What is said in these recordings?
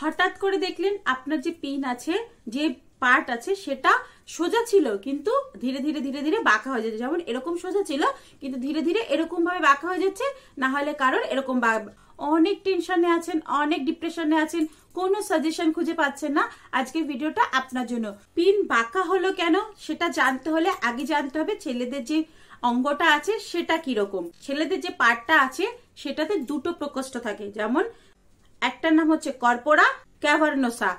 হঠাৎ করে দেখলেন আপনার যে পিন আছে, যে পার্ট আছে সেটা সোজা ছিল কিন্তু ধীরে ধীরে ধীরে ধীরে বাঁকা হয়ে যাচ্ছে। যেমন এরকম সোজা ছিল কিন্তু ধীরে ধীরে এরকম ভাবে বাঁকা হয়ে যাচ্ছে, না হলে কারোর এরকম অনেক টেনশনে আছেন, অনেক ডিপ্রেশনে আছেন, কোনো সাজেশন খুঁজে পাচ্ছেন না, আজকের ভিডিওটা আপনার জন্য। পিন বাঁকা হলো কেন সেটা জানতে হলে আগে জানতে হবে ছেলেদের যে অঙ্গটা আছে সেটা কিরকম। ছেলেদের যে পার্টটা আছে সেটাতে দুটো প্রকোষ্ঠ থাকে, যেমন একটার নাম হচ্ছে কর্পোরা ক্যাভার্নোসা,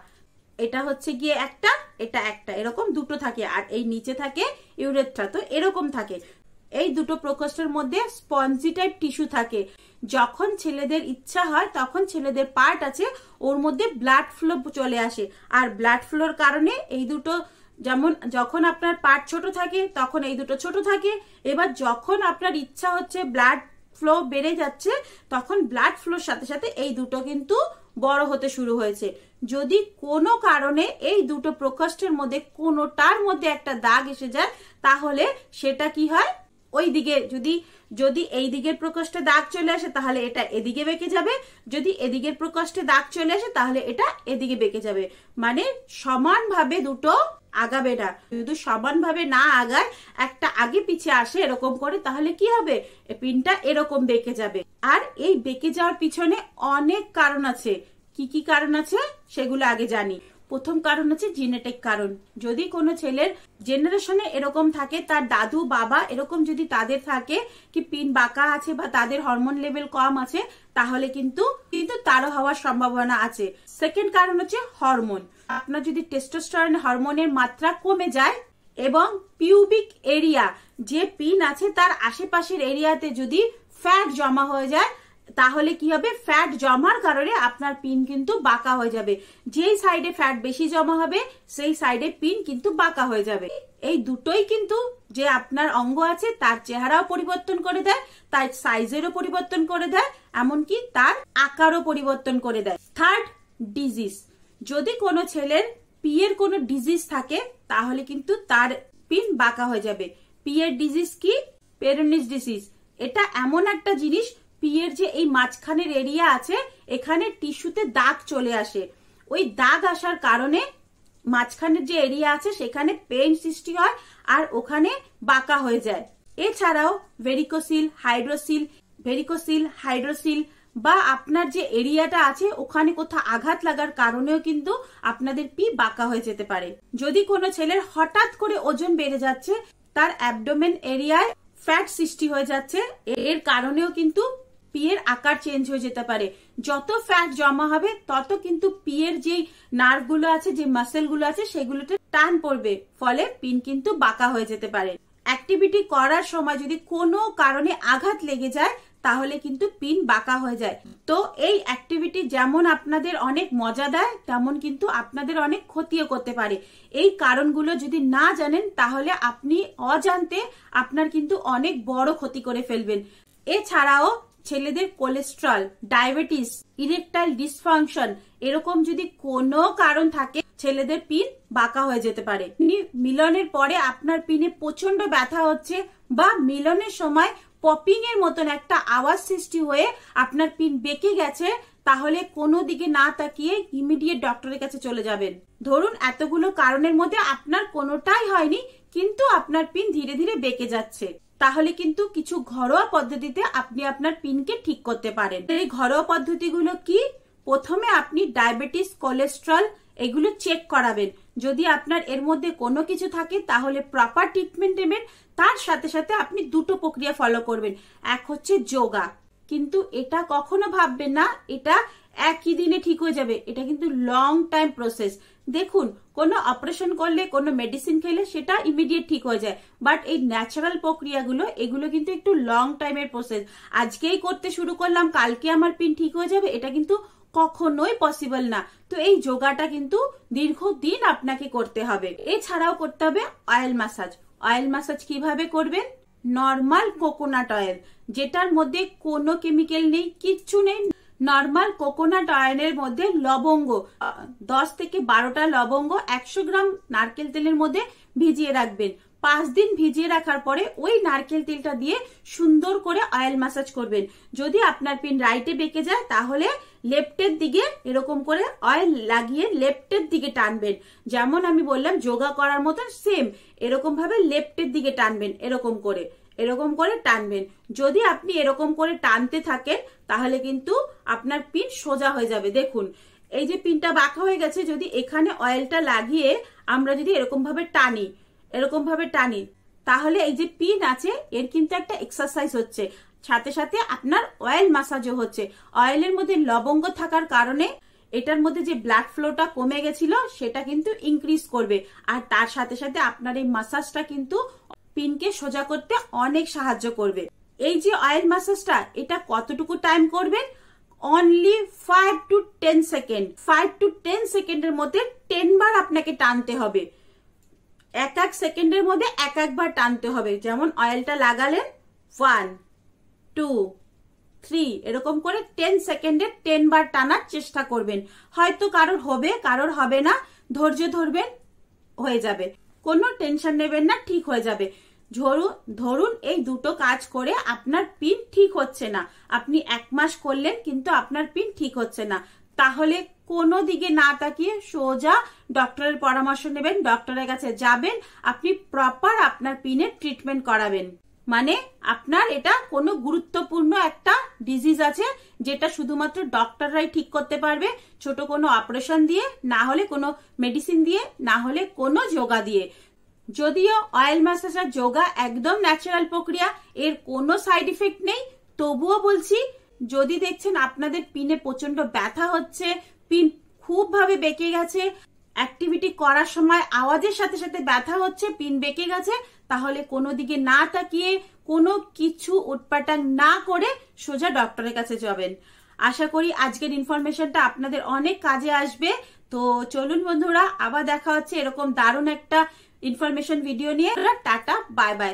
এটা হচ্ছে গিয়ে একটা, এটা একটা, এরকম দুটো থাকে। আর এই নিচে থাকে ইউরেথ্রা, তো এরকম থাকে। এই দুটো প্রকোষ্ঠের মধ্যে স্পঞ্জি টাইপ টিস্যু থাকে। যখন ছেলেদের ইচ্ছা হয় তখন ছেলেদের পার্ট আছে ওর মধ্যে ব্লাড ফ্লো চলে আসে, আর ব্লাড ফ্লোর কারণে এই দুটো, যেমন যখন আপনার পার্ট ছোট থাকে তখন এই দুটো ছোট থাকে। এবার যখন আপনার ইচ্ছা হচ্ছে ব্লাড ফ্লো বেড়ে যাচ্ছে তখন ব্লাড ফ্লোর সাথে সাথে এই দুটো কিন্তু বড় হতে শুরু হয়েছে। যদি কোনো কারণে এই দুটো প্রকোষ্ঠের মধ্যে কোনোটার মধ্যে একটা দাগ এসে যায় তাহলে সেটা কি হয়, ওই দিকে যদি এই দিকের প্রকোষ্ঠে দাগ চলে আসে তাহলে এটা এদিকে বেঁকে যাবে, যদি এদিকের প্রকোষ্ঠে দাগ চলে আসে তাহলে এটা এদিকে বেঁকে যাবে। মানে সমানভাবে দুটো আগাবে না। যদি সমানভাবে না আগায়, একটা আগে পিছে আসে এরকম করে, তাহলে কি হবে, পিনটা এরকম বেঁকে যাবে। আর এই বেঁকে যাওয়ার পিছনে অনেক কারণ আছে। কি কি কারণ আছে সেগুলো আগে জানি। প্রথম কারণ হচ্ছে জেনেটিক কারণ। যদি কোনো ছেলের জেনারেশনে এরকম থাকে, তার দাদু বাবা এরকম যদি তাদের থাকে কি পিন বাঁকা আছে বা তাদের হরমোন লেভেল কম আছে, তাহলে কিন্তু তারও হওয়ার সম্ভাবনা আছে। সেকেন্ড কারণ হচ্ছে হরমোন। আপনার যদি টেস্টোস্টেরন হরমোনের মাত্রা কমে যায় এবং পিউবিক এরিয়া যে পিন আছে তার আশেপাশের এরিয়াতে যদি ফ্যাট জমা হয়ে যায় তাহলে কি হবে, ফ্যাট জমার কারণে আপনার পিন কিন্তু বাঁকা হয়ে যাবে। যেই সাইডে ফ্যাট বেশি জমা হবে সেই সাইডে পিন কিন্তু বাঁকা হয়ে যাবে। এই দুটোই কিন্তু যে আপনার অঙ্গ আছে তার চেহারাও পরিবর্তন করে দেয়, তার সাইজেরও পরিবর্তন করে দেয়, এমনকি তার আকারও পরিবর্তন করে দেয়। Third, disease. যদি কোনো ছেলের পিয়ের কোনো ডিজিজ থাকে তাহলে কিন্তু তার পিন বাঁকা হয়ে যাবে। পিয়ের ডিজিজ কি, পেরোনিস ডিজিজ। এটা এমন একটা জিনিস, পিয়ের যে এই মাঝখানের এরিয়া আছে এখানে টিস্যুতে দাগ চলে আসে। ওই দাগ আসার কারণে মাঝখানের যে এরিয়া আছে সেখানে পেইন সৃষ্টি হয় আর ওখানে বাঁকা হয়ে যায়। এছাড়াও ভেরিকোসিল হাইড্রোসিল বা আপনার যে এরিয়াটা আছে ওখানে কোথাও আঘাত লাগার কারণেও কিন্তু আপনাদের পি বাঁকা হয়ে যেতে পারে। যদি কোনো ছেলের হঠাৎ করে ওজন বেড়ে যাচ্ছে, তার অ্যাবডোমেন এরিয়ায় ফ্যাট সৃষ্টি হয়ে যাচ্ছে, এর কারণেও কিন্তু পিয়ের আকার চেঞ্জ হয়ে যেতে পারে। যত ফ্যাট জমা হবে তত কিন্তু পিয়ের যে নার্ভ গুলো আছে, যে মাসেল গুলো আছে সেগুলোতে টান পড়বে, ফলে পিন কিন্তু বাঁকা হয়ে যেতে পারে। অ্যাক্টিভিটি করার সময় যদি কোনো কারণে আঘাত লেগে যায় তাহলে কিন্তু পিন বাঁকা হয়ে যায়। তো এই অ্যাক্টিভিটি যেমন আপনাদের অনেক মজা দেয় তেমন কিন্তু আপনাদের অনেক ক্ষতিও করতে পারে। এই কারণগুলো যদি না জানেন তাহলে আপনি অজান্তে আপনার কিন্তু অনেক বড় ক্ষতি করে ফেলবেন। এছাড়াও ছেলেদের কোলেস্ট্রল, ডায়াবেটিস, ইরেকটাইল ডিসফাংশন এরকম যদি কোনো কারণ থাকে ছেলেদের পিন বাঁকা হয়ে যেতে পারে। মিলনের পরে আপনার পিনে প্রচন্ড ব্যথা হচ্ছে বা মিলনের সময় পপিং এর মতন একটা আওয়াজ সৃষ্টি হয়ে আপনার পিন বেঁকে গেছে, তাহলে কোনো দিকে না তাকিয়ে ইমিডিয়েট ডক্টরের কাছে চলে যাবেন। ধরুন এতগুলো কারণের মধ্যে আপনার কোনোটাই হয়নি কিন্তু আপনার পিন ধীরে ধীরে বেঁকে যাচ্ছে, তাহলে কিন্তু কিছু ঘরোয়া পদ্ধতিতে আপনি আপনার পিনকে ঠিক করতে পারেন। এই ঘরোয়া পদ্ধতিগুলো কি, প্রথমে আপনি ডায়াবেটিস, কোলেস্ট্রল এগুলো চেক করাবেন। যদি আপনার এর মধ্যে কোনো কিছু থাকে তাহলে প্রপার ট্রিটমেন্ট নেবেন। তার সাথে সাথে আপনি দুটো প্রক্রিয়া ফলো করবেন। এক হচ্ছে যোগা, কিন্তু এটা কখনো ভাববেন না এটা একই দিনে ঠিক হয়ে যাবে, এটা কিন্তু লং টাইম প্রসেস। দেখুন কোনো অপারেশন করলে, কোনো মেডিসিন খেলে সেটা ইমিডিয়েট ঠিক হয়ে যায়, বাট এই ন্যাচারাল প্রক্রিয়াগুলো এগুলো কিন্তু একটু লং টাইমের প্রসেস। আজকেই করতে শুরু করলাম কালকে আমার পিন ঠিক হয়ে যাবে, এটা কিন্তু কখনোই পসিবল না। তো এই যোগাটা কিন্তু দীর্ঘদিন আপনাকে করতে হবে। এছাড়াও করতে হবে অয়েল ম্যাসাজ। অয়েল ম্যাসাজ কিভাবে করবেন, নর্মাল কোকোনাট অয়েল যেটার মধ্যে কোনো কেমিক্যাল নেই, কিচ্ছু নেই, নর্মাল কোকোনাট অয়েলের মধ্যে লবঙ্গ 10 থেকে 12টা লবঙ্গ 100 গ্রাম নারকেল তেলের মধ্যে ভিজিয়ে রাখবেন। 5 দিন ভিজিয়ে রাখার পরে ওই নারকেল তেলটা দিয়ে সুন্দর করে অয়েল ম্যাসাজ করবেন। যদি আপনার পিন রাইটে বেঁকে যায় তাহলে লেফটের দিকে এরকম করে অয়েল লাগিয়ে লেফটের দিকে টানবেন। যেমন আমি বললাম যোগা করার মতো সেম এরকম ভাবে লেফটের দিকে টানবেন, এরকম করে টানবেন। যদি আপনি এরকম করে টানতে থাকেন তাহলে কিন্তু আপনার পিন সোজা হয়ে যাবে। দেখুন এই যে পিনটা বাঁকা হয়ে গেছে, যদি এখানে অয়েলটা লাগিয়ে আমরা যদি এরকম ভাবে টানি তাহলে এই যে পিন আছে এর কিন্তু একটা এক্সারসাইজ হচ্ছে, সাথে সাথে আপনার অয়েল ম্যাসাজও হচ্ছে। অয়েলের মধ্যে লবঙ্গ থাকার কারণে এটার মধ্যে যে ব্লাড ফ্লোটা কমে গেছিল সেটা কিন্তু ইনক্রিজ করবে, আর তার সাথে সাথে আপনার এই ম্যাসাজটা কিন্তু পিনকে সোজা করতে অনেক সাহায্য করবে। এই যে অয়েল ম্যাসাজটা এটা কতটুকু টাইম করবেন? Only 5 to 10 second. 5 to 10 সেকেন্ডের মধ্যে 10 বার আপনাকে টানতে হবে। এক সেকেন্ডের মধ্যে একবার টানতে হবে। যেমন অয়েলটা লাগালেন 1 2 3 এরকম করে 10 সেকেন্ডে 10 বার টানার চেষ্টা করবেন। হয়তো কারোর হবে কারোর হবে না, ধৈর্য ধরবেন, হয়ে যাবে। কোনো টেনশন নেবেন না, ঠিক হয়ে যাবে। ধরুন এই দুটো কাজ করে আপনার পিন ঠিক হচ্ছে না, আপনি 1 মাস করলেন কিন্তু আপনার পিন ঠিক হচ্ছে না, তাহলে কোনো দিকে না তাকিয়ে সোজা ডক্টরের পরামর্শ নেবেন, ডক্টরের কাছে যাবেন, আপনি প্রপার আপনার পিনের ট্রিটমেন্ট করাবেন। মানে আপনার এটা কোনো গুরুত্বপূর্ণ একটা ডিজিজ আছে যেটা শুধুমাত্র ডক্টররাই ঠিক করতে পারবে, ছোট কোনো অপারেশন দিয়ে, না হলে কোনো মেডিসিন দিয়ে, না হলে কোনো যোগা দিয়ে। যদিও অয়েল ম্যাসাজ আর যোগা একদম ন্যাচারাল প্রক্রিয়া, এর কোনো সাইড ইফেক্ট নেই, তবুও বলছি যদি দেখছেন আপনাদের পিনে প্রচন্ড ব্যথা হচ্ছে, পিন খুব ভাবে বেঁকে গেছে, অ্যাক্টিভিটি করার সময় আওয়াজের সাথে সাথে ব্যথা হচ্ছে, পিন বেঁকে গেছে, তাহলে কোনো দিকে না তাকিয়ে কোনো কিছু উটপাটাং না করে সোজা ডক্টরের কাছে যাবেন। আশা করি আজকের ইনফরমেশনটা আপনাদের অনেক কাজে আসবে। তো চলুন বন্ধুরা, আবার দেখা হচ্ছে এরকম দারুণ একটা ইনফরমেশন ভিডিও নিয়ে। Tata, bye bye.